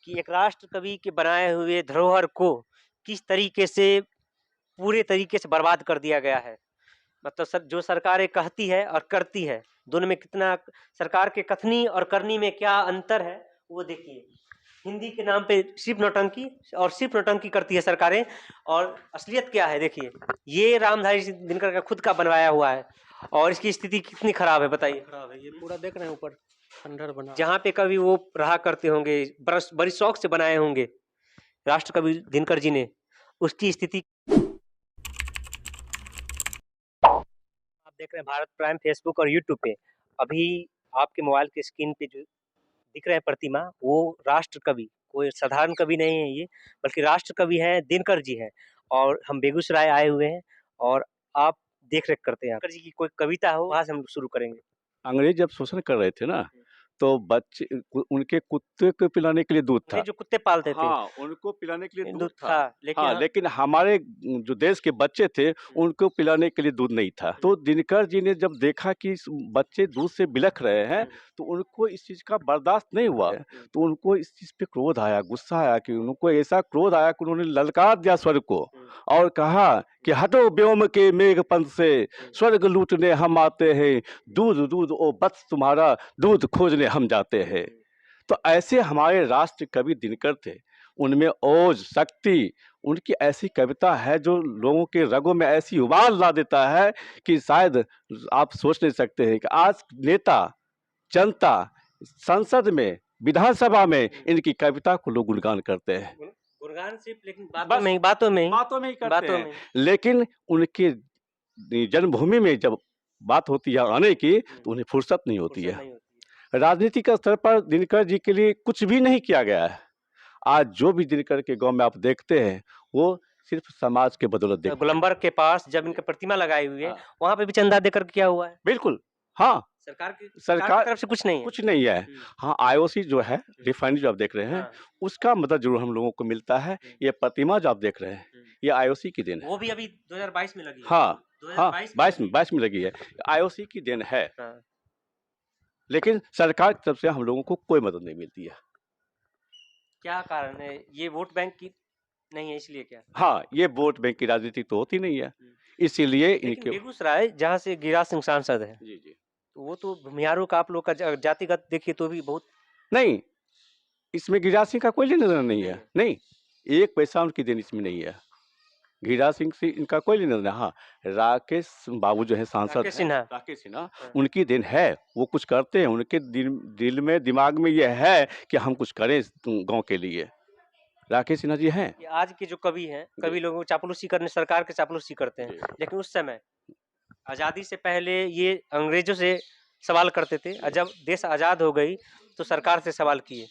कि एक राष्ट्र कवि के बनाए हुए धरोहर को किस तरीके से पूरे तरीके से बर्बाद कर दिया गया है। मतलब जो सरकारें कहती है और करती है, दोनों में कितना सरकार के कथनी और करनी में क्या अंतर है वो देखिए। हिंदी के नाम पे सिर्फ नौटंकी और सिर्फ नौटंकी करती है सरकारें, और असलियत क्या है देखिए। ये रामधारी दिनकर का खुद का बनवाया हुआ है और इसकी स्थिति कितनी खराब है बताइए। खराब है, ये पूरा देख रहे हैं ऊपर खंडर बना, जहाँ पे कभी वो रहा करते होंगे, बड़ी शौक से बनाए होंगे राष्ट्र कवि दिनकर जी ने, उसकी स्थिति आप देख रहे हैं। भारत प्राइम फेसबुक और यूट्यूब पे अभी आपके मोबाइल के स्क्रीन पे जो दिख रहा है प्रतिमा, वो राष्ट्र कवि, कोई साधारण कवि नहीं है ये, बल्कि राष्ट्र कवि हैं, दिनकर जी हैं। और हम बेगूसराय आए हुए हैं और आप देख रेख करते हैं। दिनकर जी की कोई कविता हो, वहां से हम शुरू करेंगे। अंग्रेज जब शोषण कर रहे थे ना, तो बच्चे उनके कुत्ते को पिलाने के लिए दूध था। जो कुत्ते पालते थे, हाँ, उनको पिलाने के लिए दूध दूध था। था, लेकिन हाँ, लेकिन हमारे जो देश के बच्चे थे, उनको पिलाने के लिए दूध नहीं था। तो दिनकर जी ने जब देखा कि बच्चे दूध से बिलख रहे हैं, तो उनको इस चीज का बर्दाश्त नहीं हुआ। तो उनको इस चीज पे क्रोध आया, गुस्सा आया, कि उनको ऐसा क्रोध आया कि उन्होंने ललकार दिया स्वर्ग को और कहा कि हटो व्योम के मेघ पंथ से, स्वर्ग लूटने हम आते हैं, दूध दूध ओ वत्स तुम्हारा, दूध खोजने हम जाते हैं। तो ऐसे हमारे राष्ट्र कवि दिनकर थे। उनमें ओज, शक्ति, उनकी ऐसी कविता है जो लोगों के रगों में ऐसी उबाल ला देता है कि शायद आप सोच नहीं सकते हैं कि आज नेता, जनता, संसद में, विधानसभा में इनकी कविता को लोग गुणगान करते हैं। गुणगान सिर्फ, लेकिन बातों में ही करते हैं। लेकिन उनके जन्मभूमि में जब बात होती है आने की, तो उन्हें फुर्सत नहीं होती है। राजनीतिक स्तर पर दिनकर जी के लिए कुछ भी नहीं किया गया है। आज जो भी दिनकर के गांव में आप देखते हैं, वो सिर्फ समाज के बदौलत देखते हैं। गोलंबर के पास जब इनकी प्रतिमा लगाई हुई है, वहां पे भी चंदा देकर किया हुआ है। बिल्कुल, हाँ, सरकार की तरफ से कुछ नहीं है। हाँ, आईओसी जो है, रिफाइनरी जो आप देख रहे हैं, उसका मदद जरूर हम लोगों को मिलता है। ये प्रतिमा जो आप देख रहे हैं, ये आईओसी की देन है। वो भी अभी 2022 में लगी है। हाँ, 22 में लगी है। आईओसी की देन है। लेकिन सरकार की तरफ से हम लोगों को कोई मदद नहीं मिलती है। क्या कारण है? ये वोट बैंक की नहीं है, इसलिए क्या? हाँ, ये वोट बैंक की राजनीति तो होती नहीं है, इसीलिए इनके बेगूसराय जहाँ से गिरिराज सिंह सांसद है, जी जी, तो वो तो भूमिहारों का आप लोग का जातिगत देखिए तो भी बहुत नहीं, इसमें गिरिराज सिंह का कोई लेना देना नहीं है। नहीं, एक पैसा उनकी देन इसमें नहीं है। गिरिराज सिंह से इनका कोई लेना देना। हाँ, राकेश बाबू जो है सांसद, राकेश सिन्हा, उनकी देन है। वो कुछ करते हैं, उनके दिल में, दिमाग में ये है कि हम कुछ करें गांव के लिए। राकेश सिन्हा जी हैं। आज के जो कवि हैं, कवि लोगों को चापलूसी करने, सरकार के चापलूसी करते हैं, लेकिन उस समय आजादी से पहले ये अंग्रेजों से सवाल करते थे, और जब देश आजाद हो गई तो सरकार से सवाल किए।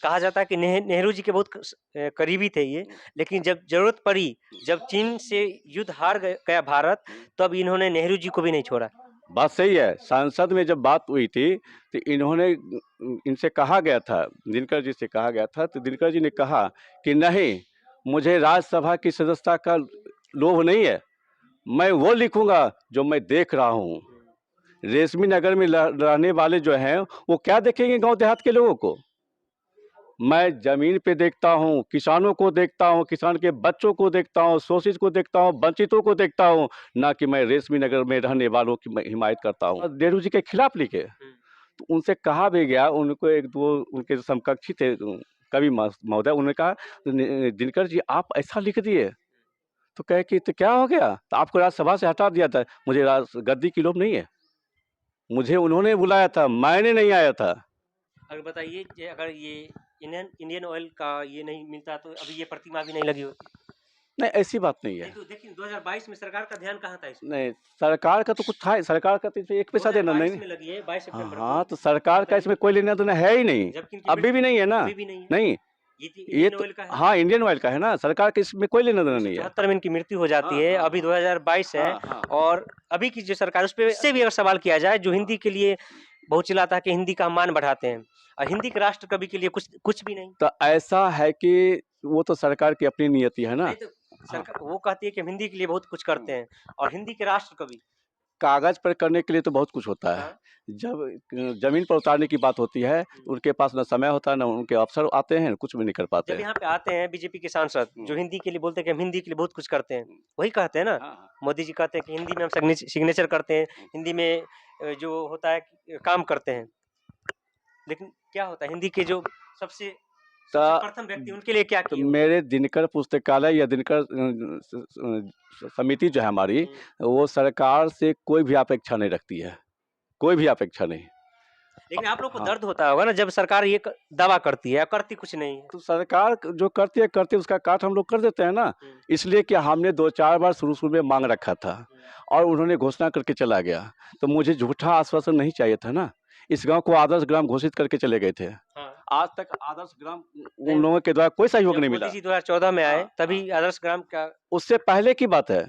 कहा जाता है कि नेहरू जी के बहुत करीबी थे ये, लेकिन जब जरूरत पड़ी, जब चीन से युद्ध हार गया भारत, तब इन्होंने नेहरू जी को भी नहीं छोड़ा। बात सही है। संसद में जब बात हुई थी, तो इन्होंने, इनसे कहा गया था, दिनकर जी से कहा गया था, तो दिनकर जी ने कहा कि नहीं, मुझे राज्यसभा की सदस्यता का लोभ नहीं है, मैं वो लिखूंगा जो मैं देख रहा हूँ। रेशमी नगर में रहने वाले जो हैं, वो क्या देखेंगे गांव देहात के लोगों को? मैं जमीन पे देखता हूँ, किसानों को देखता हूँ, किसान के बच्चों को देखता हूँ, शोषित को देखता हूँ, वंचितों को देखता हूँ, ना कि मैं रेशमी नगर में रहने वालों की मैं हिमायत करता हूँ। नेहरू जी के खिलाफ लिखे, तो उनसे कहा भी गया, उनको एक दो उनके समकक्षी थे कवि महोदय, उन्होंने कहा दिनकर जी आप ऐसा लिख दिए, तो कहे कि तो क्या हो गया, तो आपको राज्यसभा से हटा दिया था। मुझे गद्दी की लोभ नहीं है, मुझे उन्होंने बुलाया था, मैंने नहीं आया था। अगर बताइए, अगर ये इंडियन ऑयल का ये नहीं मिलता तो अभी ये प्रतिमा भी नहीं लगी होती। नहीं, ऐसी बात नहीं है। तो देखिए 2022 में सरकार का ध्यान कहाँ था इसमें? नहीं, सरकार का तो कुछ था, सरकार का तो इसमें एक पैसा देना नहीं। में लगी है 22 सितंबर। हाँ, तो सरकार का इसमें कोई लेना देना है ही नहीं, अभी भी नहीं है ना। नहीं, ये तो हाँ, इंडियन ऑयल का है ना, सरकार के इसमें कोई लेना देना नहीं है। 1974 में इनकी मृत्यु हो जाती है, अभी 2022 है, और अभी की जो सरकार, उस पर से भी अगर सवाल किया जाए, जो हिंदी के लिए बहुत चिल्लाता है कि हिंदी का मान बढ़ाते हैं, और हिंदी के राष्ट्र कवि के लिए कुछ भी नहीं। तो ऐसा है कि वो तो सरकार की अपनी नियति है ना। सरकार वो कहती है कि हम हिंदी के लिए बहुत कुछ करते हैं, और हिंदी के राष्ट्र कवि कागज पर करने के लिए तो बहुत कुछ होता है। हाँ। जब जमीन पर उतारने की बात होती है तो उनके पास ना समय होता है, ना उनके अफसर आते हैं, कुछ भी नहीं कर पाते जब हैं। यहाँ पे आते हैं बीजेपी के सांसद जो हिंदी के लिए बोलते हैं कि हम हिंदी के लिए बहुत कुछ करते हैं, वही कहते हैं ना। हाँ, हाँ। मोदी जी कहते हैं कि हिंदी में हम सिग्नेचर करते हैं, हिंदी में जो होता है काम करते हैं। लेकिन क्या होता है हिंदी के जो सबसे सबसे प्रथम व्यक्ति उनके लिए क्या तो किए वो? मेरे दिनकर पुस्तकालय या दिनकर समिति जो है हमारी, वो सरकार से कोई भी अपेक्षा नहीं रखती है, कोई भी अपेक्षा नहीं। लेकिन आप लोग को हाँ। दर्द होता होगा ना जब सरकार ये दावा करती है, करती कुछ नहीं है। तो सरकार जो करती है उसका काट हम लोग कर देते हैं ना। हम्म। इसलिए कि हमने 2-4 बार शुरू में मांग रखा था और उन्होंने घोषणा करके चला गया, तो मुझे झूठा आश्वासन नहीं चाहिए था ना। इस गांव को आदर्श ग्राम घोषित करके चले गए थे। हाँ। आज तक आदर्श ग्राम उन लोगों के द्वारा कोई सहयोग जब नहीं मोदी मिला। जी 2014 में आए हाँ, तभी आदर्श ग्राम का उससे पहले की बात है।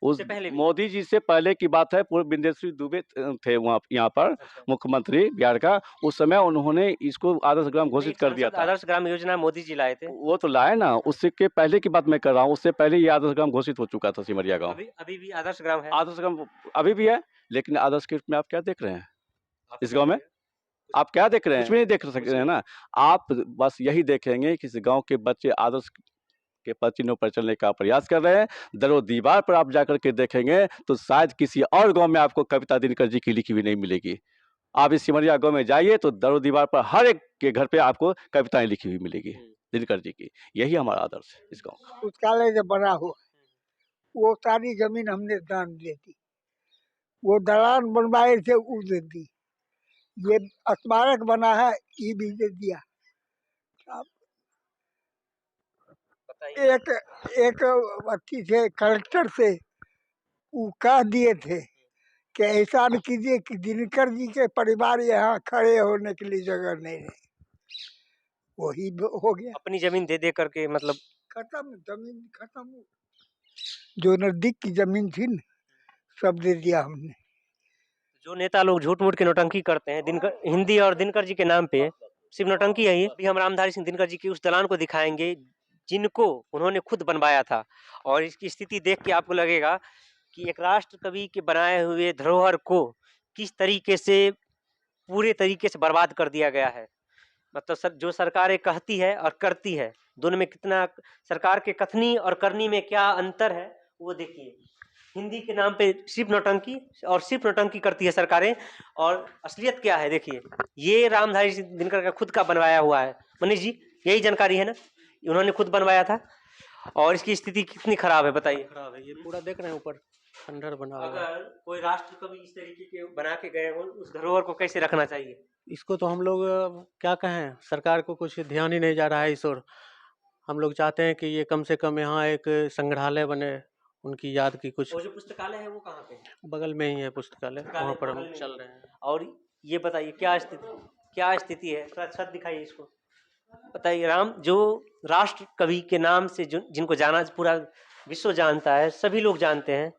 उस उससे पहले भी? मोदी जी से पहले की बात है। पूर्व बिंदेश्वरी दुबे थे वहाँ यहाँ पर अच्छा। मुख्यमंत्री बिहार का। उस समय उन्होंने इसको आदर्श ग्राम नहीं, घोषित कर दिया था। आदर्श ग्राम योजना मोदी जी लाए थे। वो तो लाए ना, उसके पहले की बात मैं कर रहा हूँ। उससे पहले ये आदर्श ग्राम घोषित हो चुका था सिमरिया गांव। अभी अभी भी आदर्श ग्राम है। आदर्श ग्राम अभी भी है, लेकिन आदर्श के रूप में आप क्या देख रहे हैं आप इस क्या गांव में? देख आप क्या देख रहे हैं? कुछ भी नहीं देख कुछ सकते हैं नहीं। ना। आप बस यही देखेंगे कि इस गांव के बच्चे आदर्श के पद चिन्हों पर चलने का प्रयास कर रहे हैं। दरो दीवार पर आप जाकर के देखेंगे तो शायद किसी और गांव में आपको कविता दिनकर जी की लिखी हुई नहीं मिलेगी। आप इस सिमरिया गांव में जाइए तो दरो दीवार पर हर एक के घर पे आपको कविताएं लिखी हुई मिलेगी दिनकर जी की। यही हमारा आदर्श है इस गांव का। पुस्तकालय जो बना हुआ वो सारी जमीन हमने दान दे दी। वो दलान बनवाए थे वो दे दी। ये स्मारक बना है ये भी दे दिया। अब बताइए। एक एक अच्छी से कलेक्टर से वो कह दिए थे कि ऐसा न कीजिए कि दिनकर जी के परिवार यहाँ खड़े होने के लिए जगह नहीं रहे। वही हो गया, अपनी जमीन दे दे करके मतलब खत्म, जमीन खत्म। जो नजदीक की जमीन थी न सब दे दिया हमने। जो नेता लोग झूठ मूठ के नौटंकी करते हैं दिनकर हिंदी और दिनकर जी के नाम पे, सिर्फ नौटंकी है ये। अभी हम रामधारी सिंह दिनकर जी के उस दलान को दिखाएंगे जिनको उन्होंने खुद बनवाया था, और इसकी स्थिति देख के आपको लगेगा कि एक राष्ट्र कवि के बनाए हुए धरोहर को किस तरीके से पूरे तरीके से बर्बाद कर दिया गया है। मतलब जो सरकारें कहती है और करती है, दोनों में कितना सरकार के कथनी और करनी में क्या अंतर है वो देखिए। हिंदी के नाम पे सिर्फ नौटंकी और सिर्फ नौटंकी करती है सरकारें, और असलियत क्या है देखिए। ये रामधारी सिंह दिनकर का खुद का बनवाया हुआ है। मनीष जी यही जानकारी है ना, उन्होंने खुद बनवाया था, और इसकी स्थिति कितनी खराब है बताइए। खराब है, ये पूरा देख रहे हैं ऊपर खंडर बना हुआ है। अगर कोई राष्ट्र कवि इस तरीके के बना के गए हो, उस धरोहर को कैसे रखना चाहिए? इसको तो हम लोग क्या कहें, सरकार को कुछ ध्यान ही नहीं जा रहा है इस ओर। हम लोग चाहते हैं कि ये कम से कम यहाँ एक संग्रहालय बने, उनकी याद की कुछ। वो जो पुस्तकालय है वो कहाँ पे है? बगल में ही है पुस्तकालय, वहाँ पर हम बगल में चल ही रहे है। हैं। और ये बताइए क्या स्थिति है, थोड़ा छत दिखाइए इसको। बताइए राम, जो राष्ट्र कवि के नाम से जिनको जाना पूरा विश्व जानता है, सभी लोग जानते हैं,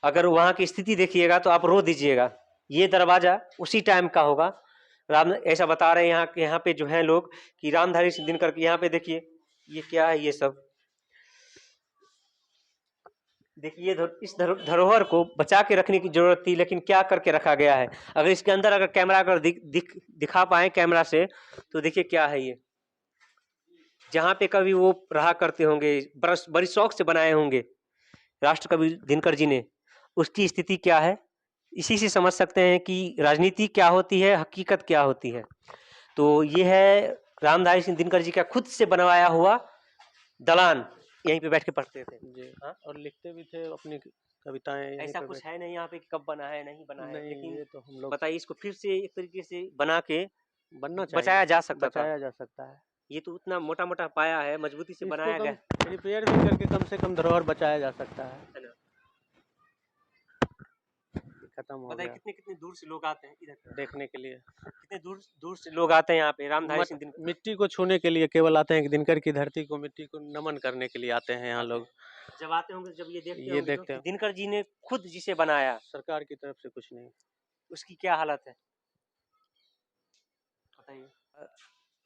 अगर वहाँ की स्थिति देखिएगा तो आप रो दीजिएगा। ये दरवाजा उसी टाइम का होगा। राम ऐसा बता रहे हैं यहाँ पे जो है लोग कि रामधारी सिंह दिनकर के यहाँ पे देखिए ये क्या है, ये सब देखिए। इस धरोहर को बचा के रखने की जरूरत थी, लेकिन क्या करके रखा गया है। अगर इसके अंदर अगर कैमरा अगर दिखा पाए कैमरा से तो देखिए क्या है ये। जहाँ पे कभी वो रहा करते होंगे, बड़ी शौक से बनाए होंगे राष्ट्र कवि दिनकर जी ने, उसकी स्थिति क्या है। इसी से समझ सकते हैं कि राजनीति क्या होती है, हकीकत क्या होती है। तो ये है रामधारी सिंह दिनकर जी का खुद से बनवाया हुआ दलान, यहीं पे बैठ के पढ़ते थे जी। हाँ? और लिखते भी थे अपनी कविताएं यहीं ऐसा पे कुछ है नहीं यहाँ पे कि कब बना है नहीं बना है, नहीं, लेकिन ये तो हम लोग बताइए इसको फिर से एक तरीके से बना के बनना चाहिए, बचाया जा सकता था। बचाया जा सकता है। ये तो उतना मोटा मोटा पाया है, मजबूती से बनाया गया इसको रिपेयर भी करके कम से कम धरोहर बचाया जा सकता है। है ना। खत्म हो बताइए गया कितने कितने दूर से लोग आते हैं इधर देखने के लिए। कितने दूर दूर से लोग आते हैं यहाँ पे रामधारी सिंह दिनकर। मिट्टी को छूने के लिए केवल आते हैं कि दिनकर की धरती को, मिट्टी को नमन करने के लिए आते हैं यहाँ लोग। जब आते होंगे, जब ये देखते होंगे देखते तो हैं। दिनकर जी ने खुद जिसे बनाया, सरकार की तरफ से कुछ नहीं। उसकी क्या हालत है बताइए।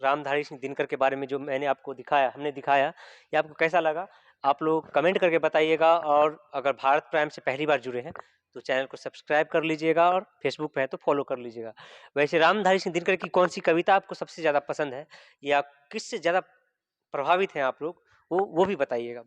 रामधारी सिंह दिनकर के बारे में जो मैंने आपको दिखाया, हमने दिखाया, ये आपको कैसा लगा आप लोग कमेंट करके बताइएगा। और अगर भारत प्राइम से पहली बार जुड़े हैं तो चैनल को सब्सक्राइब कर लीजिएगा और फेसबुक पे है तो फॉलो कर लीजिएगा। वैसे रामधारी सिंह दिनकर की कौन सी कविता आपको सबसे ज़्यादा पसंद है या किससे ज़्यादा प्रभावित हैं आप लोग, वो भी बताइएगा।